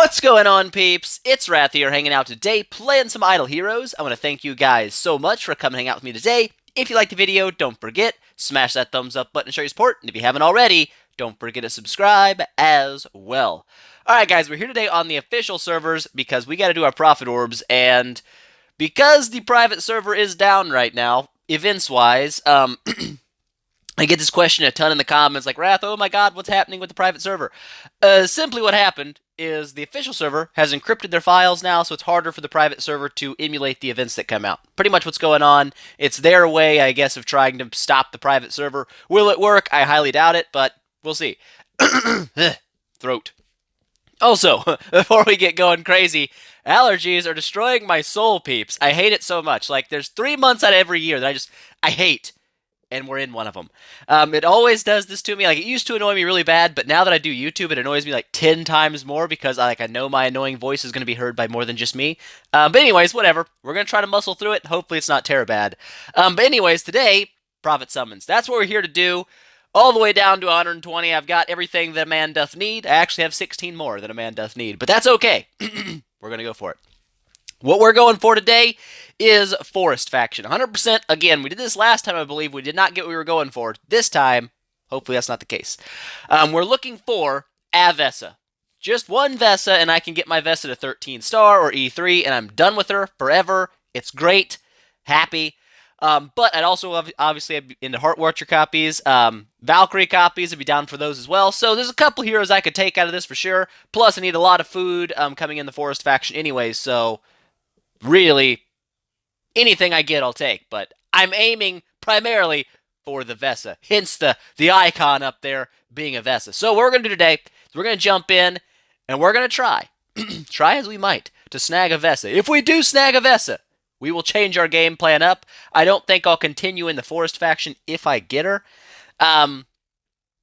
What's going on, peeps? It's Wrath here, hanging out today, playing some Idle Heroes. I want to thank you guys so much for coming hang out with me today. If you liked the video, don't forget, smash that thumbs up button to show your support. And if you haven't already, don't forget to subscribe as well. Alright guys, we're here today on the official servers because we got to do our profit orbs, and because the private server is down right now, events-wise, I get this question a ton in the comments, like, Wrath, oh my god, what's happening with the private server? Simply what happened is the official server has encrypted their files now, so it's harder for the private server to emulate the events that come out. Pretty much what's going on. It's their way, I guess, of trying to stop the private server. Will it work? I highly doubt it, but we'll see. Throat. Also, before we get going crazy, allergies are destroying my soul, peeps. I hate it so much. Like, there's 3 months out of every year that I hate. And we're in one of them. It always does this to me. Like, it used to annoy me really bad, but now that I do YouTube, it annoys me like 10 times more because I know my annoying voice is going to be heard by more than just me. But anyways, whatever. We're going to try to muscle through it. Hopefully it's not terrible bad. But anyways, today, Prophet Summons. That's what we're here to do. All the way down to 120. I've got everything that a man doth need. I actually have 16 more than a man doth need. But that's okay. We're going to go for it. What we're going for today is Forest Faction. 100%, again, we did this last time, I believe. We did not get what we were going for. This time, hopefully that's not the case. We're looking for a Vesa. Just one Vesa, and I can get my Vesa to 13 star or E3, and I'm done with her forever. It's great. Happy. But I'd also obviously be into Heart Watcher copies. Valkyrie copies, I'd be down for those as well. So there's a couple heroes I could take out of this for sure. Plus, I need a lot of food coming in the Forest Faction anyways, so really, anything I get, I'll take. But I'm aiming primarily for the Vesa. Hence the icon up there being a Vesa. So what we're going to do today is we're going to jump in, and we're going to try, try as we might, to snag a Vesa. If we do snag a Vesa, we will change our game plan up. I don't think I'll continue in the Forest Faction if I get her. But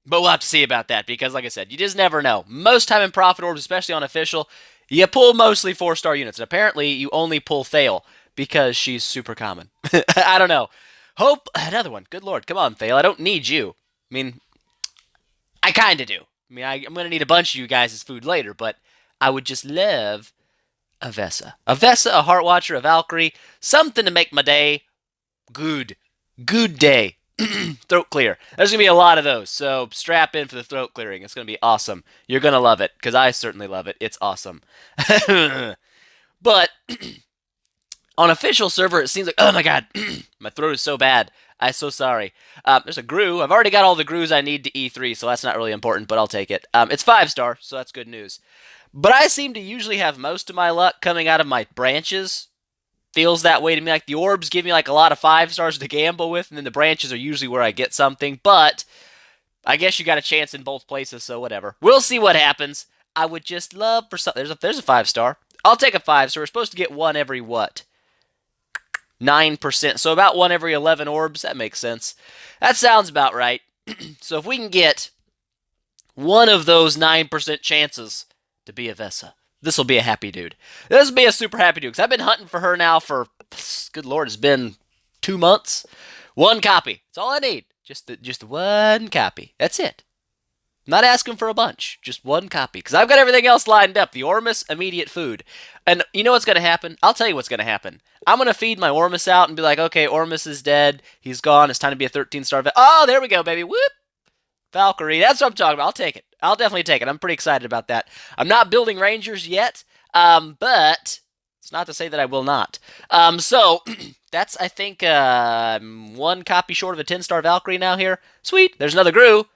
we'll have to see about that, because like I said, you just never know. Most time in Profit Orbs, especially on Official, you pull mostly 4-star units, and apparently you only pull Thale because she's super common. I don't know. Hope, another one. Good lord, come on, Thale. I don't need you. I mean, I kind of do. I mean, I'm going to need a bunch of you guys' food later, but I would just love a Vesa. A Vesa, a Heart Watcher, a Valkyrie, something to make my day good. Good day. Throat clear. There's going to be a lot of those, so strap in for the throat clearing. It's going to be awesome. You're going to love it, because I certainly love it. It's awesome. But on official server, it seems like, oh my god, my throat is so bad. I'm so sorry. There's a Gru. I've already got all the Grus I need to E3, so that's not really important, but I'll take it. It's 5-star, so that's good news. But I seem to usually have most of my luck coming out of my branches. Feels that way to me. Like, the orbs give me like a lot of 5-stars to gamble with, and then the branches are usually where I get something. But I guess you got a chance in both places, so whatever. We'll see what happens. I would just love for something. There's a 5-star. I'll take a 5. So we're supposed to get one every what? 9%. So about one every 11 orbs. That makes sense. That sounds about right. So if we can get one of those 9% chances to be a Vesa, this will be a happy dude. This will be a super happy dude, because I've been hunting for her now for, good lord, it's been 2 months. One copy. That's all I need. Just one copy. That's it. I'm not asking for a bunch. Just one copy, because I've got everything else lined up. The Ormus, immediate food. And you know what's going to happen? I'll tell you what's going to happen. I'm going to feed my Ormus out and be like, okay, Ormus is dead. He's gone. It's time to be a 13-star vet. Oh, there we go, baby. Whoop. Valkyrie. That's what I'm talking about. I'll take it. I'll definitely take it. I'm pretty excited about that. I'm not building Rangers yet, but it's not to say that I will not. So that's, I think, one copy short of a 10-star Valkyrie now here. Sweet. There's another Gru.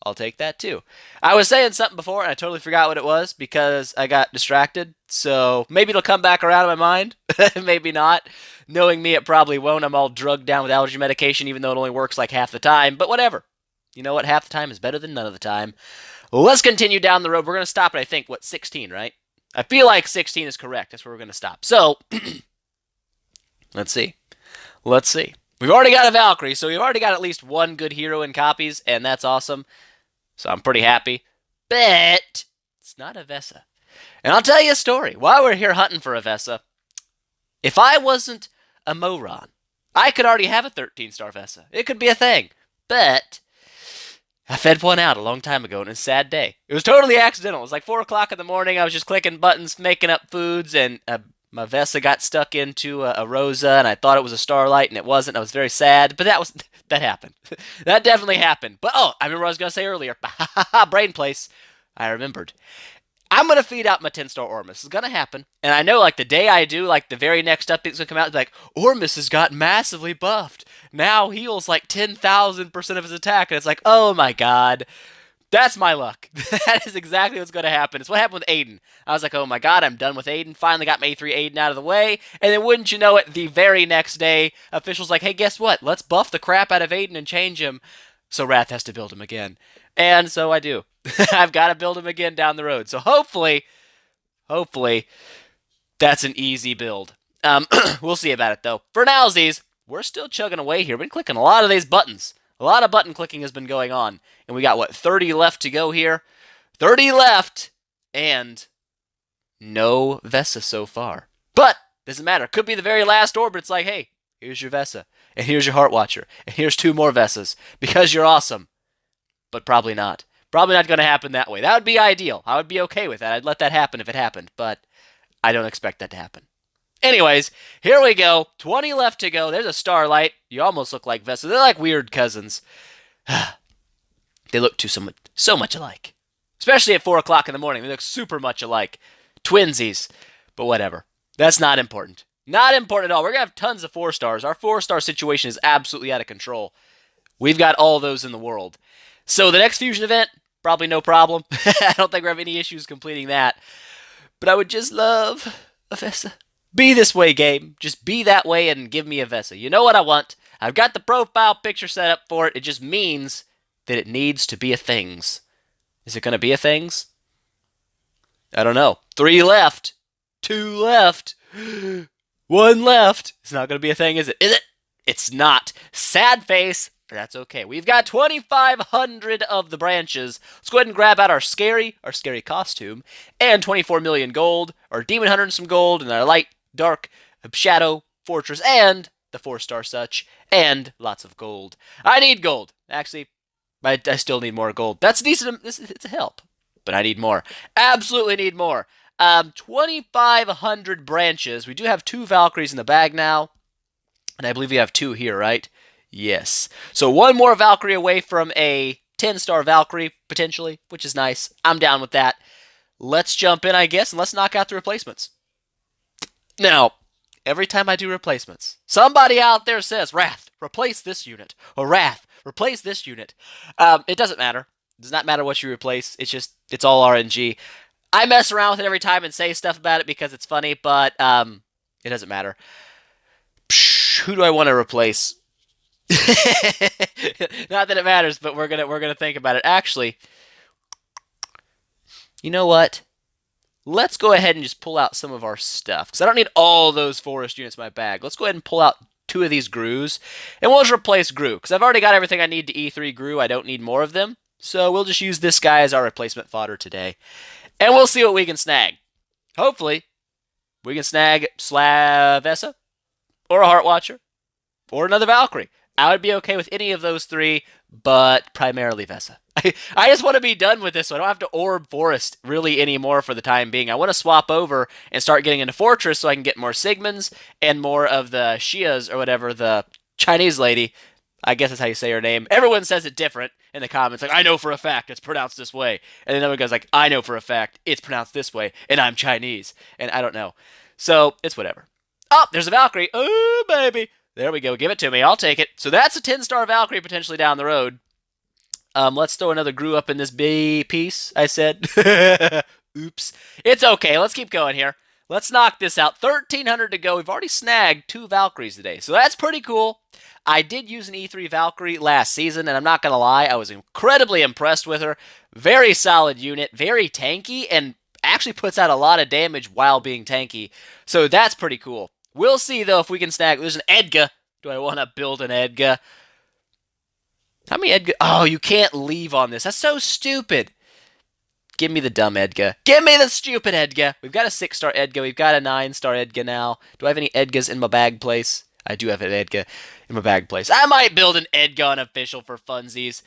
I'll take that too. I was saying something before, and I totally forgot what it was because I got distracted. So maybe it'll come back around in my mind. Maybe not. Knowing me, it probably won't. I'm all drugged down with allergy medication, even though it only works like half the time. But whatever. You know what? Half the time is better than none of the time. Let's continue down the road. We're going to stop at, I think, what, 16, right? I feel like 16 is correct. That's where we're going to stop. So, let's see. Let's see. We've already got a Valkyrie, so we've already got at least one good hero in copies, and that's awesome. So I'm pretty happy. But it's not a Vesa. And I'll tell you a story. While we're here hunting for a Vesa, if I wasn't a moron, I could already have a 13-star Vesa. It could be a thing. But I fed one out a long time ago, and it's a sad day. It was totally accidental. It was like 4 o'clock in the morning. I was just clicking buttons, making up foods, and my Vesa got stuck into a Rosa, and I thought it was a Starlight, and it wasn't. I was very sad, but that happened. That definitely happened. But oh, I remember what I was going to say earlier. Brain place. I remembered. I'm gonna feed out my 10-star Ormus. It's gonna happen, and I know like the day I do, like the very next update's gonna come out. It's like Ormus has got massively buffed. Now heals like 10,000% of his attack, and it's like, oh my god, that's my luck. That is exactly what's gonna happen. It's what happened with Aiden. I was like, oh my god, I'm done with Aiden. Finally got my A3 Aiden out of the way, and then wouldn't you know it, the very next day, officials like, hey, guess what? Let's buff the crap out of Aiden and change him. So Wrath has to build him again, and so I do. I've got to build him again down the road. So hopefully, that's an easy build. We'll see about it though. For nowsies, we're still chugging away here. We've been clicking a lot of these buttons. A lot of button clicking has been going on. And we got, what, 30 left to go here? 30 left! And no Vesa so far. But, doesn't matter. Could be the very last orb, but it's like, hey, here's your Vesa. And here's your Heart Watcher. And here's 2 more Vesas. Because you're awesome. But probably not. Probably not going to happen that way. That would be ideal. I would be okay with that. I'd let that happen if it happened, but I don't expect that to happen. Anyways, here we go. 20 left to go. There's a Starlight. You almost look like Vesa. They're like weird cousins. They look so much alike. Especially at 4 o'clock in the morning. They look super much alike. Twinsies. But whatever. That's not important. Not important at all. We're going to have tons of 4 stars. Our 4-star situation is absolutely out of control. We've got all those in the world. So the next fusion event, probably no problem. I don't think we have any issues completing that. But I would just love a Vesa. Be this way, game. Just be that way and give me a Vesa. You know what I want. I've got the profile picture set up for it. It just means that it needs to be a things. Is it going to be a things? I don't know. 3 left. 2 left. 1 left. It's not going to be a thing, is it? Is it? It's not. Sad face. But that's okay. We've got 2,500 of the branches. Let's go ahead and grab out our scary costume, and 24 million gold, our Demon Hunter and some gold, and our light, dark, shadow, fortress, and the 4-star such, and lots of gold. I need gold. Actually, I still need more gold. That's decent. It's a help, but I need more. Absolutely need more. 2,500 branches. We do have 2 Valkyries in the bag now, and I believe we have 2 here, right? Yes. So 1 more Valkyrie away from a 10-star Valkyrie, potentially, which is nice. I'm down with that. Let's jump in, I guess, and let's knock out the replacements. Now, every time I do replacements, somebody out there says, Wrath, replace this unit. Or Wrath, replace this unit. It doesn't matter. It does not matter what you replace. It's all RNG. I mess around with it every time and say stuff about it because it's funny, but it doesn't matter. Who do I want to replace? Not that it matters, but we're gonna think about it. Actually, you know what? Let's go ahead and just pull out some of our stuff, because I don't need all those forest units in my bag. Let's go ahead and pull out 2 of these Grues, and we'll just replace Gru, because I've already got everything I need to E3 Gru. I don't need more of them, so we'll just use this guy as our replacement fodder today, and we'll see what we can snag. Hopefully, we can snag Vesa, or a Heart Watcher, or another Valkyrie. I would be okay with any of those 3, but primarily Vesa. I just want to be done with this, so I don't have to orb forest really anymore for the time being. I want to swap over and start getting into fortress so I can get more Sigmunds and more of the Shias or whatever, the Chinese lady. I guess that's how you say her name. Everyone says it different in the comments. Like, I know for a fact it's pronounced this way. And then everyone goes like, I know for a fact it's pronounced this way, and I'm Chinese. And I don't know. So, it's whatever. Oh, there's a Valkyrie. Oh, baby. There we go. Give it to me. I'll take it. So that's a 10-star Valkyrie potentially down the road. Let's throw another Gru up in this big piece, I said. Oops. It's okay. Let's keep going here. Let's knock this out. 1,300 to go. We've already snagged 2 Valkyries today, so that's pretty cool. I did use an E3 Valkyrie last season, and I'm not going to lie, I was incredibly impressed with her. Very solid unit, very tanky, and actually puts out a lot of damage while being tanky. So that's pretty cool. We'll see, though, if we can snag... There's an Edga. Do I want to build an Edga? How many Edga... Oh, you can't leave on this. That's so stupid. Give me the dumb Edga. Give me the stupid Edga. We've got a 6-star Edga. We've got a 9-star Edga now. Do I have any Edgas in my bag place? I do have an Edga in my bag place. I might build an Edga unofficial for funsies.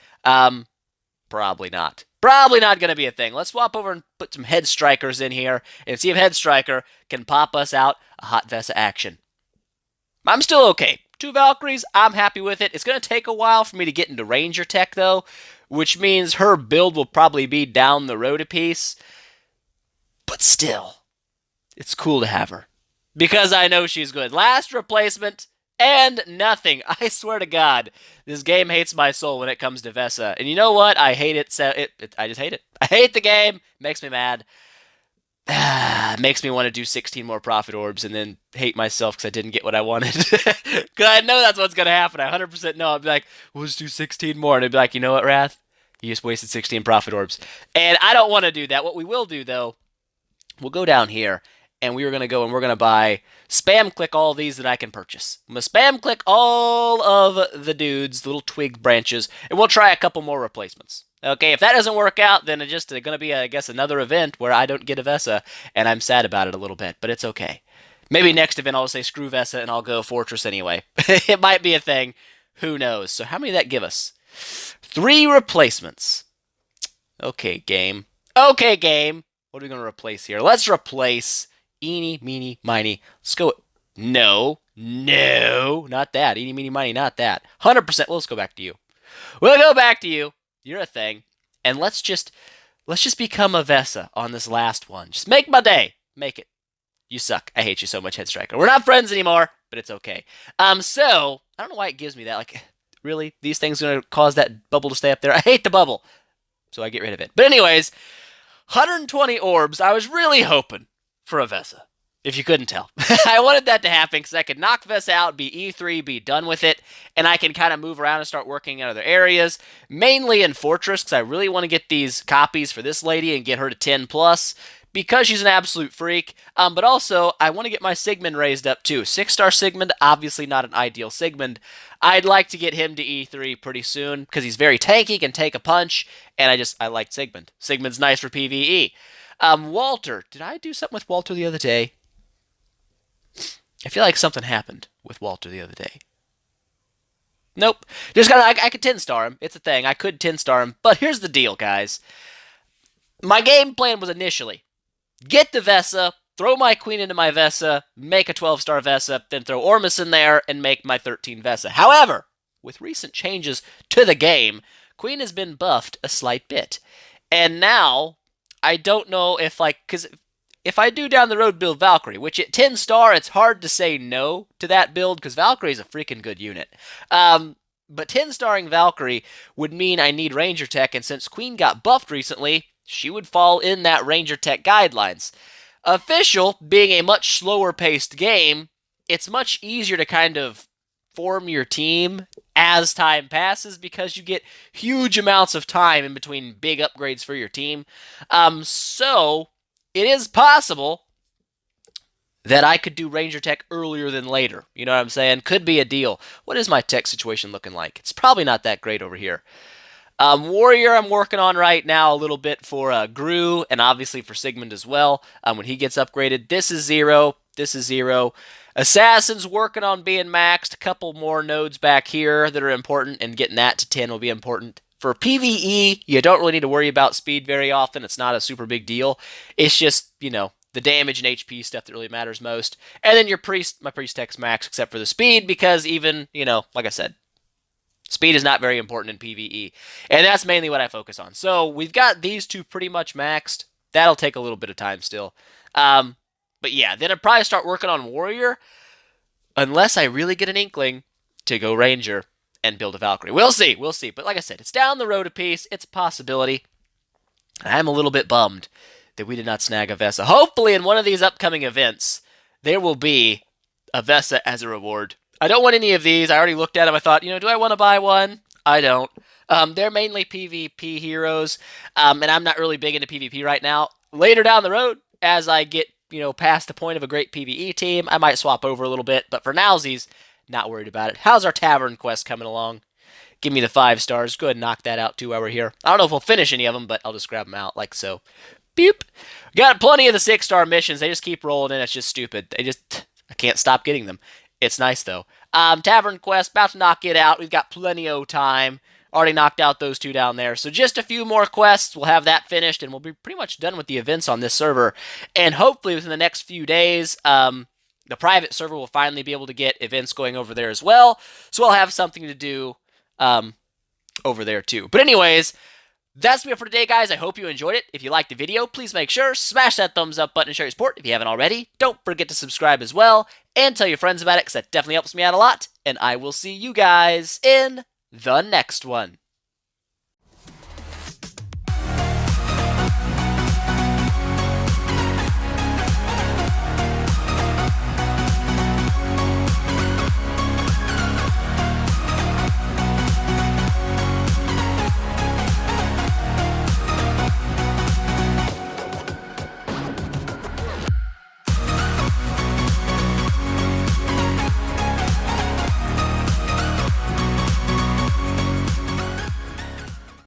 Probably not. Probably not going to be a thing. Let's swap over and put some head strikers in here and see if head striker can pop us out a hot Vesa action. I'm still okay. 2 Valkyries, I'm happy with it. It's going to take a while for me to get into Ranger tech, though, which means her build will probably be down the road a piece. But still, it's cool to have her. Because I know she's good. Last replacement, and nothing. I swear to God, this game hates my soul when it comes to Vesa. And you know what? I hate it. I just hate it. I hate the game. It makes me mad. It makes me want to do 16 more profit orbs and then hate myself because I didn't get what I wanted. Because I know that's what's going to happen. I 100% know. I'll be like, we'll just do 16 more. And I'd be like, you know what, Wrath? You just wasted 16 profit orbs. And I don't want to do that. What we will do, though, we'll go down here. And we're going to buy, spam click all these that I can purchase. I'm going to spam click all of the dudes, little twig branches, and we'll try a couple more replacements. Okay, if that doesn't work out, then it's just going to be, I guess, another event where I don't get a Vesa, and I'm sad about it a little bit, but it's okay. Maybe next event I'll just say screw Vesa and I'll go Fortress anyway. It might be a thing. Who knows? So how many did that give us? 3 replacements. Okay, game. Okay, game. What are we going to replace here? Let's replace... Eeny, meeny, miny. Let's go. No, not that. Eeny, meeny, miny, not that. 100%. Well, let's go back to you. We'll go back to you. You're a thing. And let's just become a Vesa on this last one. Just make my day. Make it. You suck. I hate you so much, Head Striker. We're not friends anymore, but it's okay. So, I don't know why it gives me that. Like, really? These things are going to cause that bubble to stay up there? I hate the bubble. So I get rid of it. But anyways, 120 orbs. I was really hoping for a Vesa, if you couldn't tell. I wanted that to happen because I could knock Vesa out, be E3, be done with it, and I can kind of move around and start working in other areas, mainly in Fortress, because I really want to get these copies for this lady and get her to 10 plus, because she's an absolute freak, but also, I want to get my Sigmund raised up too. 6-star Sigmund, obviously not an ideal Sigmund. I'd like to get him to E3 pretty soon, because he's very tanky, can take a punch, and I like Sigmund. Sigmund's nice for PvE. Walter. Did I do something with Walter the other day? I feel like something happened with Walter the other day. Nope. Just I could 10-star him. It's a thing. I could 10-star him. But here's the deal, guys. My game plan was initially get the Vesa, throw my queen into my Vesa, make a 12-star Vesa, then throw Ormus in there and make my 13 Vesa. However, with recent changes to the game, queen has been buffed a slight bit. And now I don't know if, because if I do down the road build Valkyrie, which at 10-star, it's hard to say no to that build, because Valkyrie is a freaking good unit. But 10-starring Valkyrie would mean I need Ranger Tech, and since Queen got buffed recently, she would fall in that Ranger Tech guidelines. Official, being a much slower-paced game, it's much easier to kind of form your team as time passes because you get huge amounts of time in between big upgrades for your team. So it is possible that I could do Ranger Tech earlier than later. You know what I'm saying? Could be a deal. What is my tech situation looking like? It's probably not that great over here. Warrior I'm working on right now a little bit for Gru and obviously for Sigmund as well. When he gets upgraded, this is 0. This is 0. Assassin's working on being maxed. A couple more nodes back here that are important, and getting that to 10 will be important. For PvE, you don't really need to worry about speed very often. It's not a super big deal. It's just, the damage and HP stuff that really matters most. And then my priest tech's max except for the speed, because even, like I said, speed is not very important in PvE. And that's mainly what I focus on. So we've got these two pretty much maxed. That'll take a little bit of time still. But yeah, then I'd probably start working on Warrior, unless I really get an inkling to go Ranger and build a Valkyrie. We'll see. But like I said, it's down the road a piece. It's a possibility. I'm a little bit bummed that we did not snag a Vesa. Hopefully in one of these upcoming events, there will be a Vesa as a reward. I don't want any of these. I already looked at them. I thought, do I want to buy one? I don't. They're mainly PvP heroes, and I'm not really big into PvP right now. Later down the road, as I get past the point of a great PvE team, I might swap over a little bit, but for nowsies, not worried about it. How's our Tavern quest coming along? Give me the 5 stars. Go ahead and knock that out too while we're here. I don't know if we'll finish any of them, but I'll just grab them out like so. Beep. Got plenty of the 6-star missions. They just keep rolling in. It's just stupid. I can't stop getting them. It's nice though. Tavern quest, about to knock it out. We've got plenty of time. Already knocked out those 2 down there. So just a few more quests. We'll have that finished, and we'll be pretty much done with the events on this server. And hopefully within the next few days, the private server will finally be able to get events going over there as well. So I'll have something to do over there too. But anyways, that's it for today, guys. I hope you enjoyed it. If you liked the video, please make sure smash that thumbs up button and show your support if you haven't already. Don't forget to subscribe as well, and tell your friends about it, because that definitely helps me out a lot. And I will see you guys in the next one.